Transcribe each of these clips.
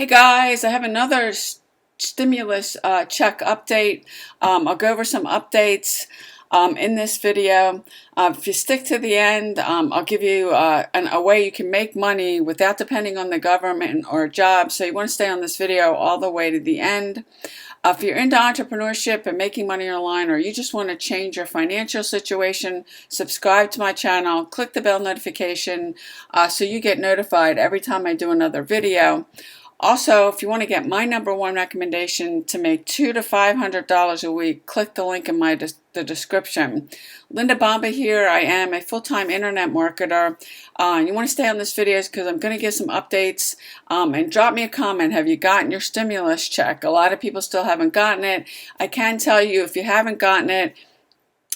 Hey guys, I have another stimulus check update. I'll go over some updates in this video. If you stick to the end, I'll give you a way you can make money without depending on the government or a job. So you want to stay on this video all the way to the end. If you're into entrepreneurship and making money online, or you just want to change your financial situation, subscribe to my channel, click the bell notification so you get notified every time I do another video. Also, if you want to get my #1 recommendation to make $200 to $500 a week, click the link in the description. Linda Bomba here. I am a full-time internet marketer. You want to stay on this video because I'm going to give some updates. And drop me a comment. Have you gotten your stimulus check? A lot of people still haven't gotten it. I can tell you, if you haven't gotten it,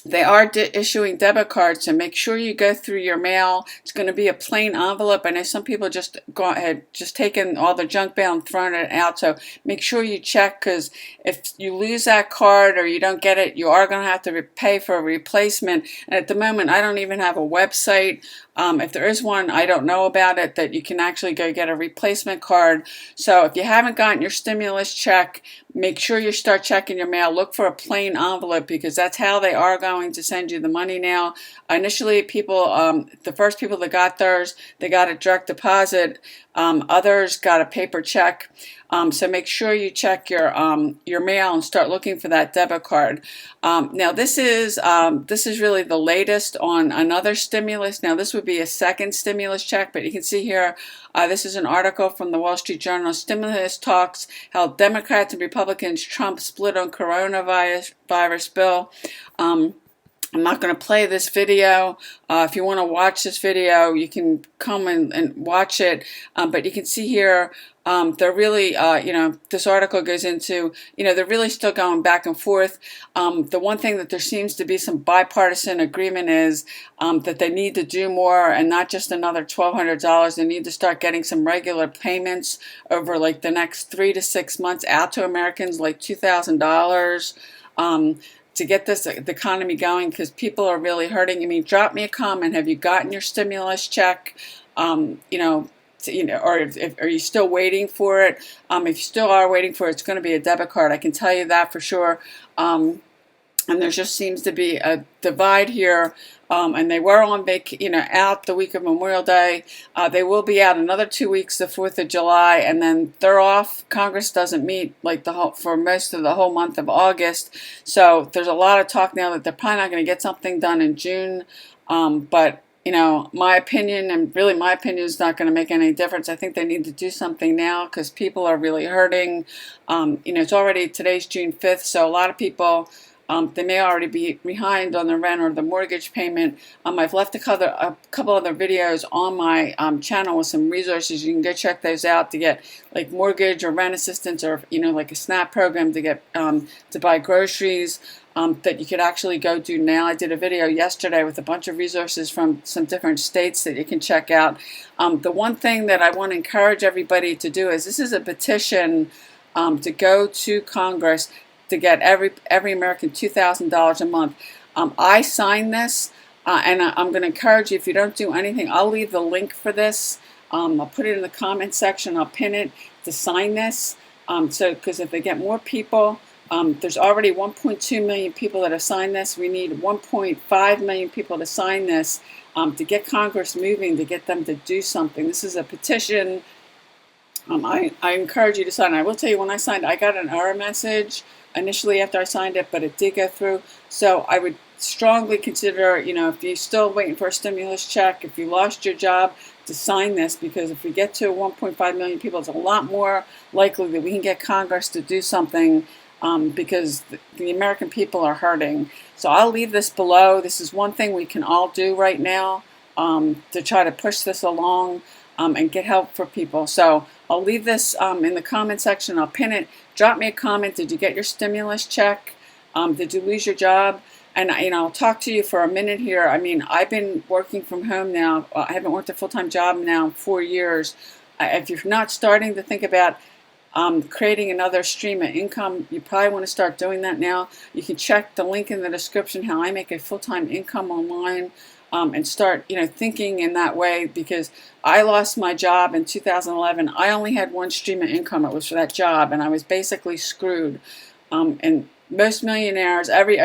they are issuing debit cards, so make sure you go through your mail. It's going to be a plain envelope. I know some people just had taken all the junk mail and thrown it out, so make sure you check, because if you lose that card or you don't get it, you are going to have to pay for a replacement. And at the moment, I don't even have a website. If there is one, I don't know about it, that you can actually go get a replacement card. So if you haven't gotten your stimulus check, make sure you start checking your mail. Look for a plain envelope, because that's how they are going to send you the money now. Initially, people, the first people that got theirs, they got a direct deposit. Others got a paper check. So make sure you check your mail and start looking for that debit card. Now this is really the latest on another stimulus. Now this would be a second stimulus check, but you can see here, this is an article from the Wall Street Journal. Stimulus talks, how Democrats and Republicans Trump split on coronavirus bill. I'm not going to play this video. If you want to watch this video, you can come and watch it. But you can see here, they're really, this article goes into, they're really still going back and forth. The one thing that there seems to be some bipartisan agreement is that they need to do more, and not just another $1,200. They need to start getting some regular payments over like the next 3 to 6 months out to Americans, like $2,000. To get the economy going, because people are really hurting. I mean, drop me a comment. Have you gotten your stimulus check? Or are you still waiting for it? If you still are waiting for it, it's going to be a debit card. I can tell you that for sure. And there just seems to be a divide here. And they were on out the week of Memorial Day. They will be out another 2 weeks, the 4th of July, and then they're off. Congress doesn't meet like for most of the whole month of August. So there's a lot of talk now that they're probably not going to get something done in June. But my opinion, and really my opinion, is not going to make any difference. I think they need to do something now, because people are really hurting. It's already, today's June 5th, so a lot of people, they may already be behind on the rent or the mortgage payment. I've left a couple other videos on my channel with some resources. You can go check those out to get like mortgage or rent assistance, or like a SNAP program to get to buy groceries. That you could actually go do now. I did a video yesterday with a bunch of resources from some different states that you can check out. The one thing that I want to encourage everybody to do is, this is a petition to go to Congress to get every American $2,000 a month. I signed this, and I'm going to encourage you, if you don't do anything, I'll leave the link for this. I'll put it in the comment section. I'll pin it to sign this. Because if they get more people, there's already 1.2 million people that have signed this. We need 1.5 million people to sign this to get Congress moving, to get them to do something. This is a petition. I encourage you to sign. I will tell you, when I signed, I got an error message initially after I signed it, but it did go through. So I would strongly consider, if you're still waiting for a stimulus check, if you lost your job, to sign this, because if we get to 1.5 million people, it's a lot more likely that we can get Congress to do something, because the American people are hurting. So I'll leave this below. This is one thing we can all do right now to try to push this along and get help for people. So I'll leave this in the comment section. I'll pin it. Drop me a comment. Did you get your stimulus check? Did you lose your job? And I'll talk to you for a minute here. I mean, I've been working from home now. I haven't worked a full-time job now in 4 years. If you're not starting to think about creating another stream of income, you probably want to start doing that now. You can check the link in the description, how I make a full-time income online. and start, thinking in that way, because I lost my job in 2011. I only had one stream of income. It was for that job, and I was basically screwed. And most millionaires, every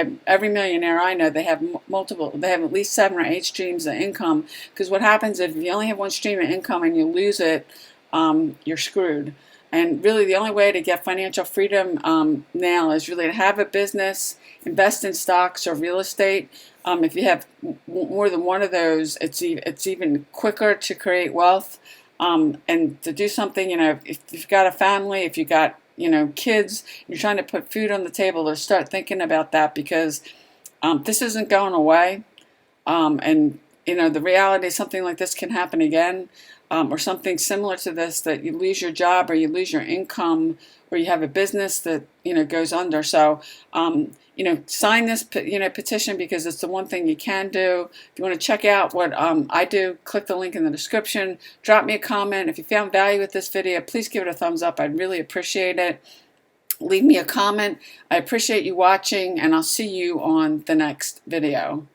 millionaire I know, they have multiple. They have at least 7 or 8 streams of income. Because what happens if you only have one stream of income and you lose it, you're screwed. And really, the only way to get financial freedom now is really to have a business, invest in stocks or real estate. If you have more than one of those, it's even quicker to create wealth, and to do something. If you've got a family, if you've got kids, you're trying to put food on the table, to start thinking about that, because this isn't going away. And the reality is something like this can happen again, or something similar to this, that you lose your job or you lose your income, or you have a business that goes under. So sign this petition, because it's the one thing you can do. If you want to check out what I do, click the link in the description. Drop me a comment. If you found value with this video, please give it a thumbs up. I'd really appreciate it. Leave me a comment. I appreciate you watching, and I'll see you on the next video.